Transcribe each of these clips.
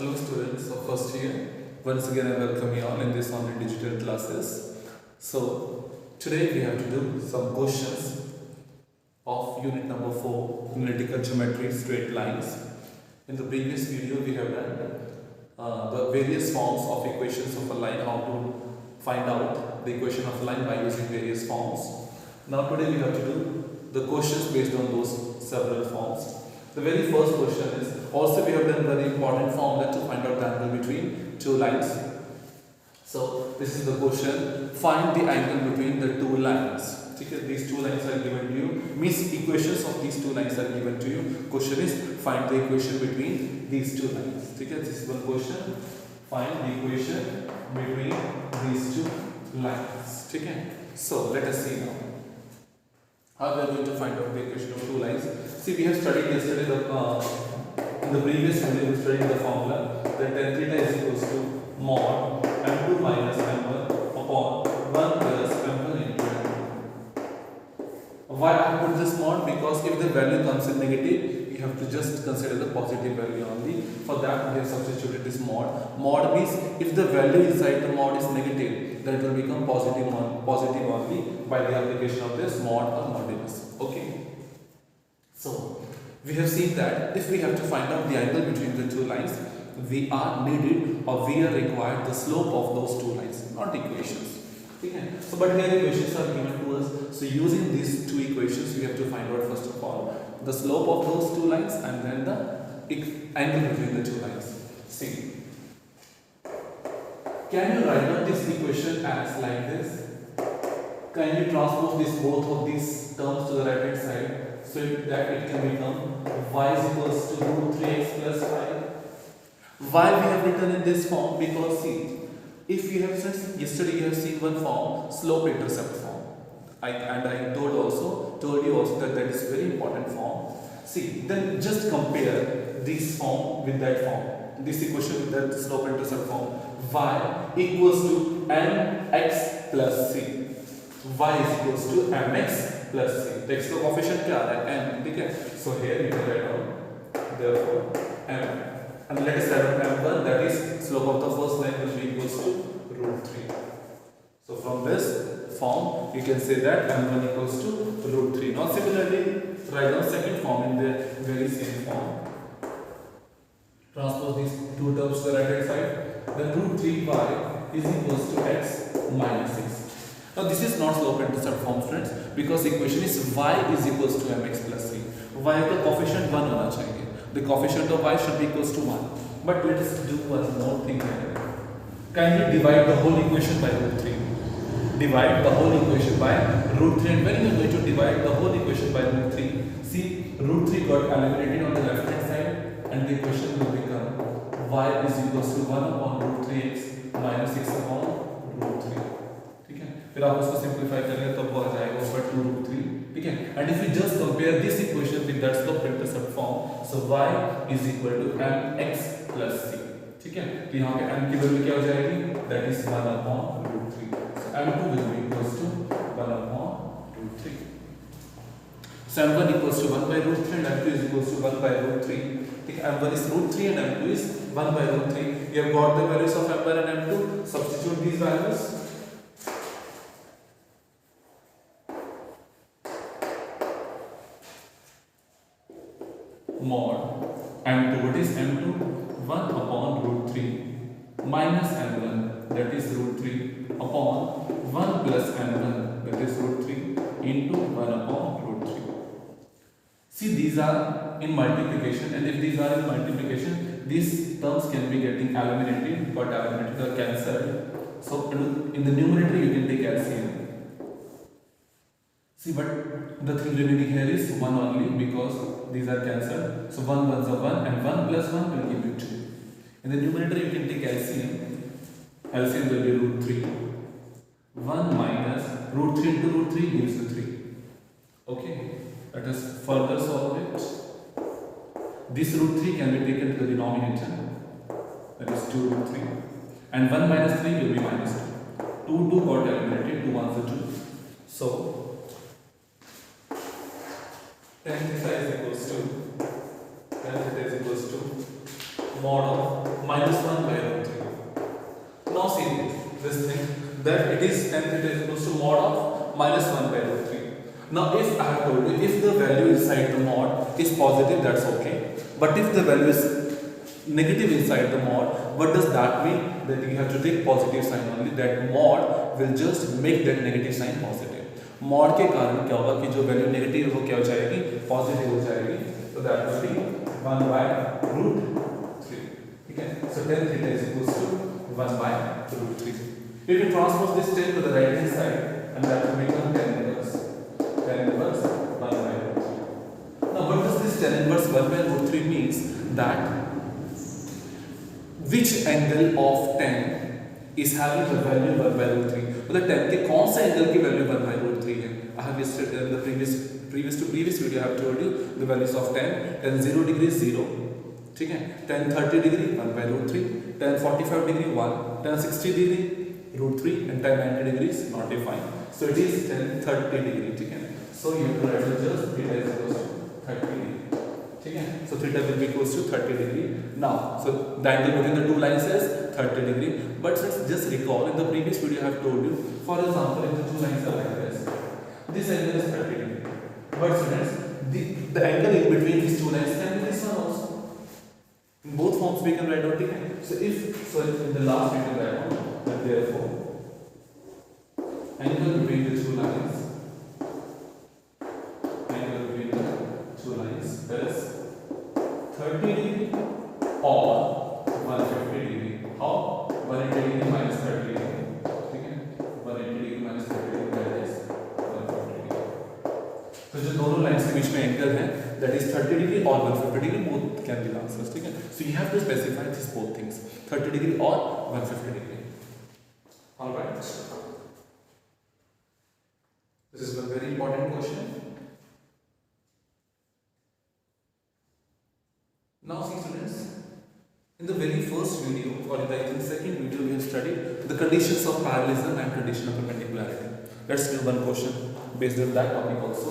Hello students of first year. Once again I welcome you all in this online digital classes. So today we have to do some questions of unit number 4, analytical geometry, straight lines. In the previous video we have done the various forms of equations of a line, how to find out the equation of a line by using various forms. Now today we have to do the questions based on those several forms. The very first question is, also we have done very important formula to find out the angle between two lines. So this is the question, find the angle between the two lines. Okay, these two lines are given to you, means equations of these two lines are given to you. Question is, find the equation between these two lines. Okay, this is one question, find the equation between these two lines. Okay, so let us see now how we are going to find out the equation of two lines. See, we have studied yesterday in the previous video we studied the formula that tan theta is equals to mod m2 minus m1 upon 1 plus m1 into m2. Why I put this mod? Because if the value comes in negative, we have to just consider the positive value only. For that we have substituted this mod. Mod means if the value inside the mod is negative, then it will become positive only by the application of this mod or modulus. Okay. So we have seen that if we have to find out the angle between the two lines, we are needed or we are required the slope of those two lines, not equations. Okay. So but here equations are given to us. So using these two equations, we have to find out first of all the slope of those two lines and then the angle between the two lines. See, can you write down this equation as like this? Can you transpose this both of these terms to the right hand side so that it can become y is equals to root 3x plus 5? Why we have written in this form? Because see, if you have seen yesterday, you have seen one form, slope intercept form. I told you also that is a very important form. See, then just compare this form with that form, this equation with that slope intercept form. Y equals to mx plus c. Y is equals to mx plus c. X का coefficient क्या आ रहा है? m. ठीक है? So here you can write down therefore m. And let us write down m1, that is slope of the first line will be equals to root 3. So from this form you can say that m1 equals to root 3. Now similarly write down second form in the very same form. Transpose these two terms to the right hand side. Then root 3y is equals to x minus 6. Now this is not slope intercept form friends, because equation is y is equals to mx plus c. Y का coefficient 1 होना चाहिए. The coefficient of y should be equals to 1. But let us do one more thing here. Kindly divide the whole equation by root 3. Divide the whole equation by root 3, and when you are going to divide the whole equation by root 3, see, root 3 got eliminated on the left hand side and the equation will become y is equals to 1 upon root 3x minus 6 upon root 3. ठीक है, फिर आप उसको simplify करेंगे तो वो आ जाएगा ऊपर 2 root 3. ठीक है, and if you just compare this equation with that slope intercept form, so y is equal to mx plus c. ठीक है, तो यहाँ पे m की वैल्यू क्या हो जाएगी? That is 1 upon root 3. So m2 will be equals to 1 upon root 3. So m1 equals to 1 by root 3 and m2 is equals to 1 by root 3. ठीक है, m1 is root 3 and m2 is 1 by root 3. We have got the values of m1 and m2. Substitute these values. Mod m2, what is m2? 1 upon root 3 minus m1, that is root 3 upon 1 plus m1, that is root 3 into 1 upon root 3. See, these are in multiplication, and if these are in multiplication, these terms can be getting eliminated, got eliminated or cancelled. So in the numerator you can take LCM. See, but the thing remaining here is 1 only because these are cancelled. So 1 ones are 1 and 1 plus 1 will give you 2. In the numerator you can take LCM. LCM will be root 3. 1 minus root 3 into root 3 gives you 3. Okay, let us further solve it. This root 3 can be taken to the denominator. That is 2 root 3. And 1 minus 3 will be minus 2. 2 got eliminated, 2 ones are 2. So tan theta is equals to mod of minus 1 by root 3. Now see this thing that it is tan theta is equals to mod of minus 1 by root 3. Now if I have told you if the value inside the mod is positive, that's okay. But if the value is negative inside the mod, what does that mean? That you have to take positive sign only. That mod will just make that negative sign positive. Mod के कारण क्या होगा कि जो value negative है वो क्या हो जाएगी, पॉजिटिव हो जाएगी. So that will be 1 by root 3. ठीक है. So tan theta is equals to 1 by root 3. You can transpose this tan to the right hand side and that will become tan inverse 1 by root 3. Now what does this tan inverse 1 by root 3 means? That which angle of tan is having the value 1 by root 3. मतलब tan के कौन सा angle की value 1 by root 3 है? I have listed in the previous video I have told you the values of tan 0 degree 0. ठीक है, tan 30 degree 1 by root 3, tan 45 degree 1, tan 60 degree root 3 and tan 90 degree is not defined. So it is tan 30 degree. ठीक है, so you have to write just theta is equals to 30 degree. ठीक है, so theta will be equals to 30 degree. Now so the angle between the two lines is 30 degree. But let's just recall in the previous video I have told you, for example if the two lines are like this angle is 30 degree. But students, the angle in between these two lines can be this one also. In both forms we can write out. Okay? So in the last we can write down that therefore angle between the two lines is 30 degree or 150 degree. How? 180 degree minus 30 degree. ठीक है, 180 degree minus 30 degree that is 150 degree. तो जो दोनों lines के बीच में angle है that is 30 degree or 150 degree, both can be the answers. ठीक है, so you have to specify these both things, 30 degree or 150 degree. All right, this is a very important question. Now see students, in the very first video or in the second video we have studied the conditions of parallelism and condition of perpendicularity. Let's do one question based on that topic also.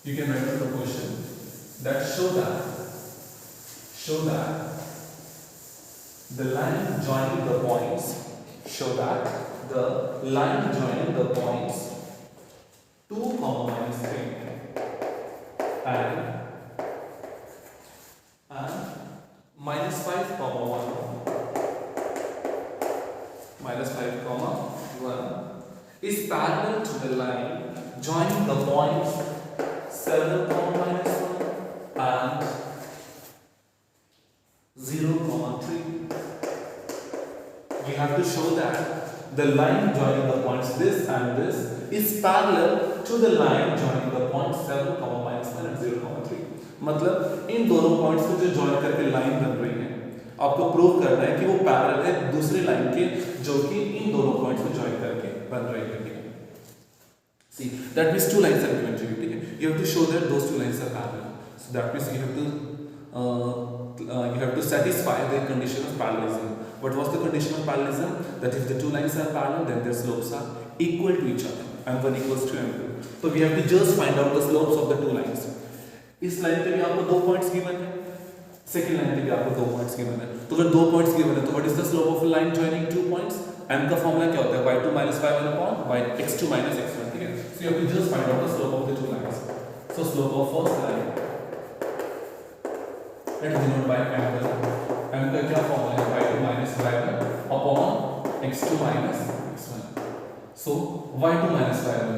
You can write down the question that show that the line joining the points -2, -3 and -5, 1 is parallel to the line joining the points 7, -1 and 0, 3. We have to show that the line joining the points this and this is parallel to the line joining the points 7, -1 and 0, 3. मतलब इन दोनों points को जो join करके line बन रही है, आपको prove करना है कि वो पैरेलल है दूसरी लाइन के जो कि इन दोनों पॉइंट्स को जॉइन करके बन रही है. See, that means two lines are given to you. ठीक है, you have to show that those two lines are parallel. So that means you have to satisfy the condition of parallelism. What was the condition of parallelism? That if the two lines are parallel, then their slopes are equal to each other. M1 equals to M2. So we have to just find out the slopes of the two lines. इस line पे भी आपको 2 points given है, second line पे भी आपको 2 points given है. तो अगर 2 पॉइंट्स गिवन है तो what is the slope of a line joining 2 points? m का फॉर्मूला क्या होता है? y2 - y1 upon x2 - x1. ठीक है, so you have to just find out the slope of the two lines. So slope of first line, let's denote by m1. m का क्या formula है? y2 - y1 upon x2 - x1. So y2 - y1,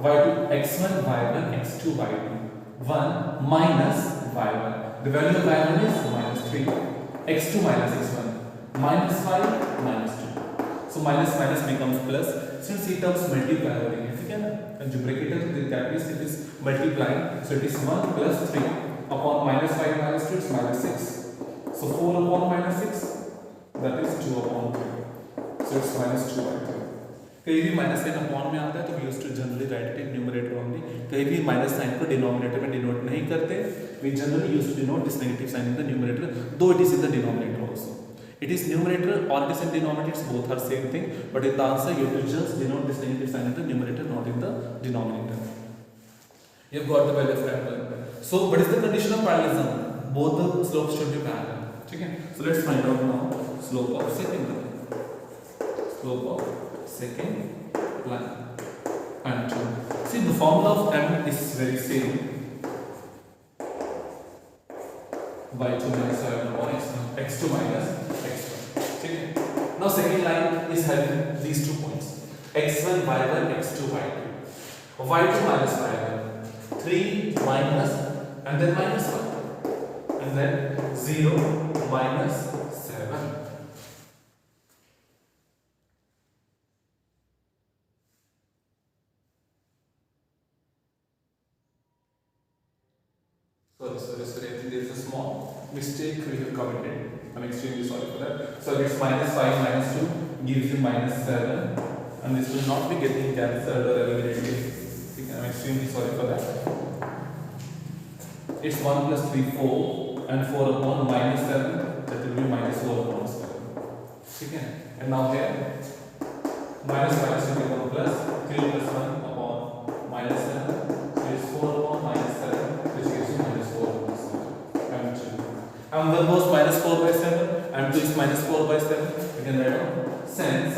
y2 x1 y1 x2 y2, 1 minus y1. The value of y1 is -3. x2 minus x1, -5 -2. So minus minus becomes plus. Since ये terms multiply हो रही है, ठीक है ना? And जो bracket है तो that means it is multiplying. So it is 1 plus 3 upon -5 -2 is -6. So 4 upon -6, that is 2 upon 3. So it's -2 by 3. कहीं भी माइनस साइन अपॉन में आता है तो we used to generally write it in numerator only. कहीं भी minus sign को denominator में डिनोट नहीं करते. We generally used to denote this negative sign in the numerator, though it is in the denominator also. It is numerator or it is in denominator, it's both are same thing, but in the answer you have to just denote this negative sign in the numerator, not in the denominator. You've got the value of parallel. So what is the condition of parallelism? Both the slopes should be parallel. Okay? So let's find out now slope of second line. Slope of second line. And see, the formula of m is very same. y2 minus y1 upon x2 minus x1. Okay? Now second line is having these 2 points, x1 y1 x2 y2. y2 minus y1, 3 minus and then minus 1, and then 0 minus 7. Sorry, I think there is a small mistake we have committed. I'm extremely sorry for that. So it's minus 5 minus 2 gives you minus 7, and this will not be getting cancelled or eliminated. I'm extremely sorry for that. It's 1 plus 3, 4, and 4 upon minus 7, that will be minus 4 upon 7. Okay? And now here, minus will become plus 3 plus 1 upon minus 7, so it's 4 upon minus 7, which gives you minus 4 upon 7. M1 was minus 4 by 7, M2 is minus 4 by 7. You can write down. Since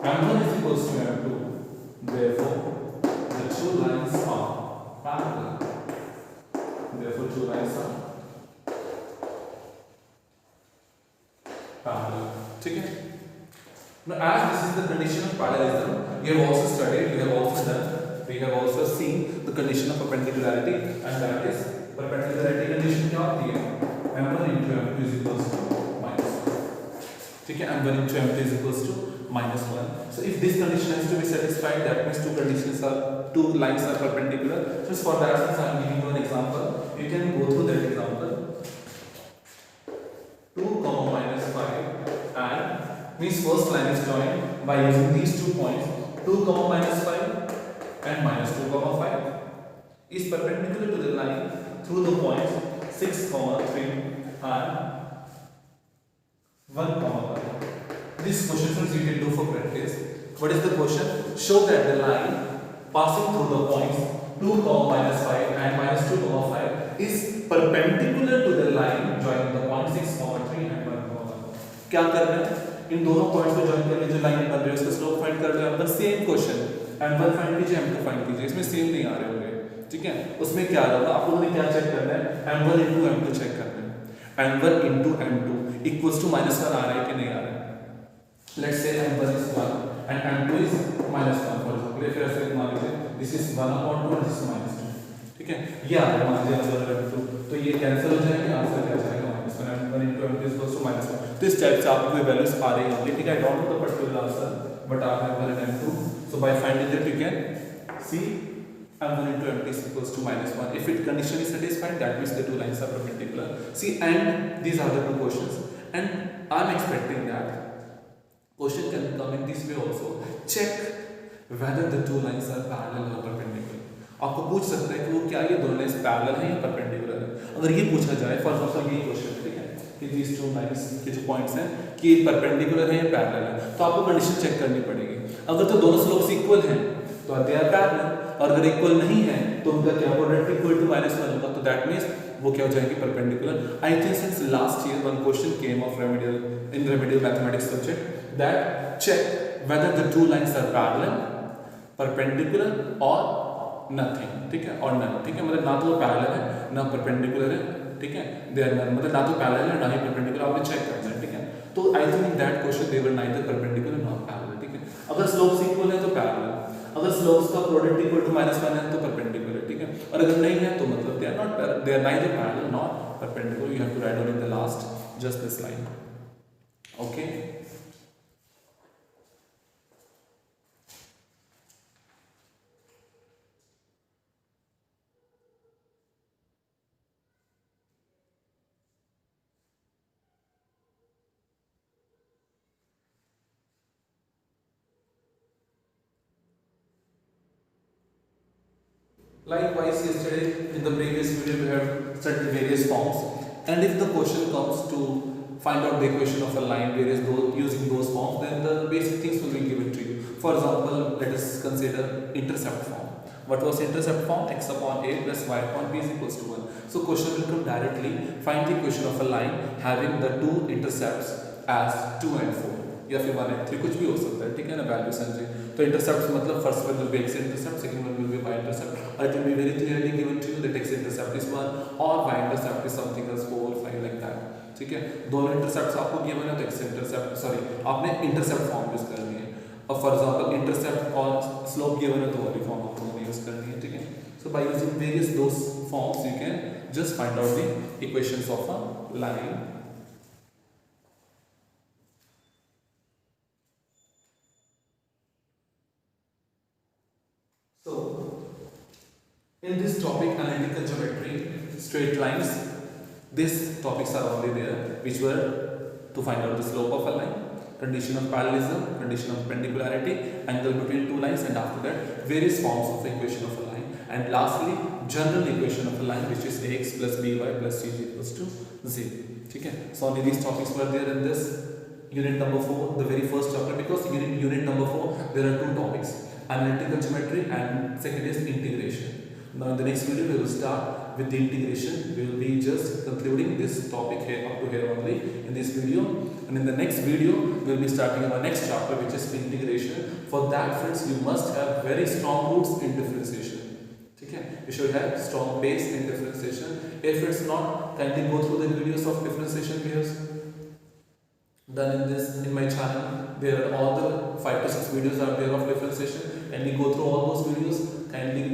M1 is equals to M2, therefore the two lines are parallel. Therefore, two lines are parallel. Okay? Now, as this is the condition of parallelism, we have also studied, we have also seen the condition of perpendicularity, and that is perpendicularity condition क्या होती है? M1 into M2 is equals to minus 1. ठीक है? M1 into M2 is equals to minus 1. So if this condition has to be satisfied, that means two lines are perpendicular. Just for that, since I am giving you an example, you can go through that example. 2 comma minus 5, and means first line is joined by using these 2 points, 2 comma minus 5 and minus 2 comma 5 is perpendicular to the line through the points 6 comma 3 and 1 comma 1. This question you can do for practice. What is the question? Show that the line passing through the points 2 comma minus 5 and minus 2 comma 5 is perpendicular to the line joining the point 6 comma 3 and 1 comma 1. क्या कर रहे हैं? इन दोनों points को join करके जो line बन रही है उसका स्लोप फाइंड कर रहे हैं. अंदर सेम क्वेश्चन, m1 फाइंड कीजिए, m2 फाइंड कीजिए. इसमें सेम नहीं आ रहे होंगे. ठीक है? उसमें क्या आ रहा होगा? आप लोगों ने क्या चेक करना है? m1 into m2 चेक करना है. m1 into m2 equals to minus 1 आ रहा है कि नहीं आ रहा है? Let's say m1 is 1 and m2 is minus 1 for example. फिर ऐसे मान लीजिए this is 1 upon 2 and this is minus 2. ठीक है? ये आ रहा है मान लीजिए m1 और m2, तो ये कैंसिल हो जाएंगे, आंसर क्या जाएगा? minus 1. m1 into m2 is equals to minus 1. तो इस टाइप से आपको ये वैल्यूज आ रही होंगी. ठीक है? I don't know the particular answer, but I have m1 and m2. So by finding that you can see m1 into m2 is equals to minus 1. If it condition is satisfied, that means the two lines are perpendicular. See, and these are the two questions, and I am expecting that question can come in this way also. Check whether the two lines are parallel or perpendicular. आपको पूछ सकता है कि वो क्या ये दोनों lines parallel हैं या परपेंडिकुलर है. अगर ये पूछा जाए, फॉर एग्जांपल ये क्वेश्चन है, ठीक है, कि these two lines के जो पॉइंट्स हैं कि परपेंडिकुलर है या पैरेलल है, तो आपको कंडीशन चेक करनी पड़ेगी. अगर तो दोनों स्लोप्स इक्वल हैं तो दे आर पैरेलल, और अगर इक्वल नहीं है तो उनका क्या प्रोडक्ट इक्वल टू -1 होगा, तो दैट मींस वो क्या हो जाएंगे? Perpendicular. I think since last year one question came of remedial mathematics subject that check whether the two lines are parallel, perpendicular और नथिंग. ठीक है? और नन. ठीक है? मतलब ना तो वो पैरेलल है ना परपेंडिकुलर है. ठीक है? दे आर नन, मतलब ना तो पैरेलल है ना ही परपेंडिकुलर. आपने चेक करना है. ठीक है? तो I think in that question they were neither perpendicular nor parallel. ठीक है? अगर स्लोप्स इक्वल है तो पैरेलल, अगर स्लोप्स का प्रोडक्ट इक्वल टू -1 है तो परपेंडिकुलर. ठीक है? और अगर नहीं है तो मतलब they are neither parallel nor perpendicular. You have to write down in the last just this line. Okay? Likewise, yesterday in the previous video we have studied various forms, and if the question comes to find out the equation of a line various those using those forms, then the basic things will be given to you. For example, let us consider intercept form. What was intercept form? X upon a plus y upon b is equals to 1. So question will come directly, find the equation of a line having the two intercepts as 2 and 4 या फिर 1 and 3 कुछ भी हो सकता है, ठीक है ना, वैल्यू समझे. तो इंटरसेप्ट मतलब first one will be x intercept, second one will be y intercept, or it will be very clearly given to you that x intercept is 1 or y intercept is something else 4 5 like that. ठीक है, दोनों intercepts आपको given है तो x intercept sorry आपने intercept form use करनी है, और फॉर एग्जांपल इंटरसेप्ट और स्लोप गिवन है तो वाली फॉर्म आपको यूज करनी है. ठीक है, so by using various those forms you can just find out the equations of a line. So in this topic analytical geometry, straight lines, these topics are only there which were to find out the slope of a line, condition of parallelism, condition of perpendicularity, angle between two lines, and after that various forms of the equation of a line, and lastly general equation of a line which is ax plus by plus c is equals to 0. Okay, so only these topics were there in this unit number 4, the very first chapter, because unit number 4 there are two topics, analytical geometry and second is integration. Now in the next video we will start with the integration. We will be just concluding this topic here up to here only in this video, and in the next video we will be starting our next chapter which is integration. For that friends, you must have very strong roots in differentiation. Okay, you should have strong base in differentiation. If it's not, kindly go through the videos of differentiation we have done in my channel. There are all the 5 to 6 videos are there of differentiation, and we go through all those videos. Kindly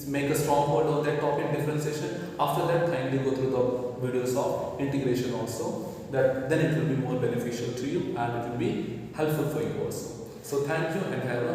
make a strong hold on that topic differentiation. After that, kindly go through the videos of integration also. Then it will be more beneficial to you and it will be helpful for you also. So thank you and have a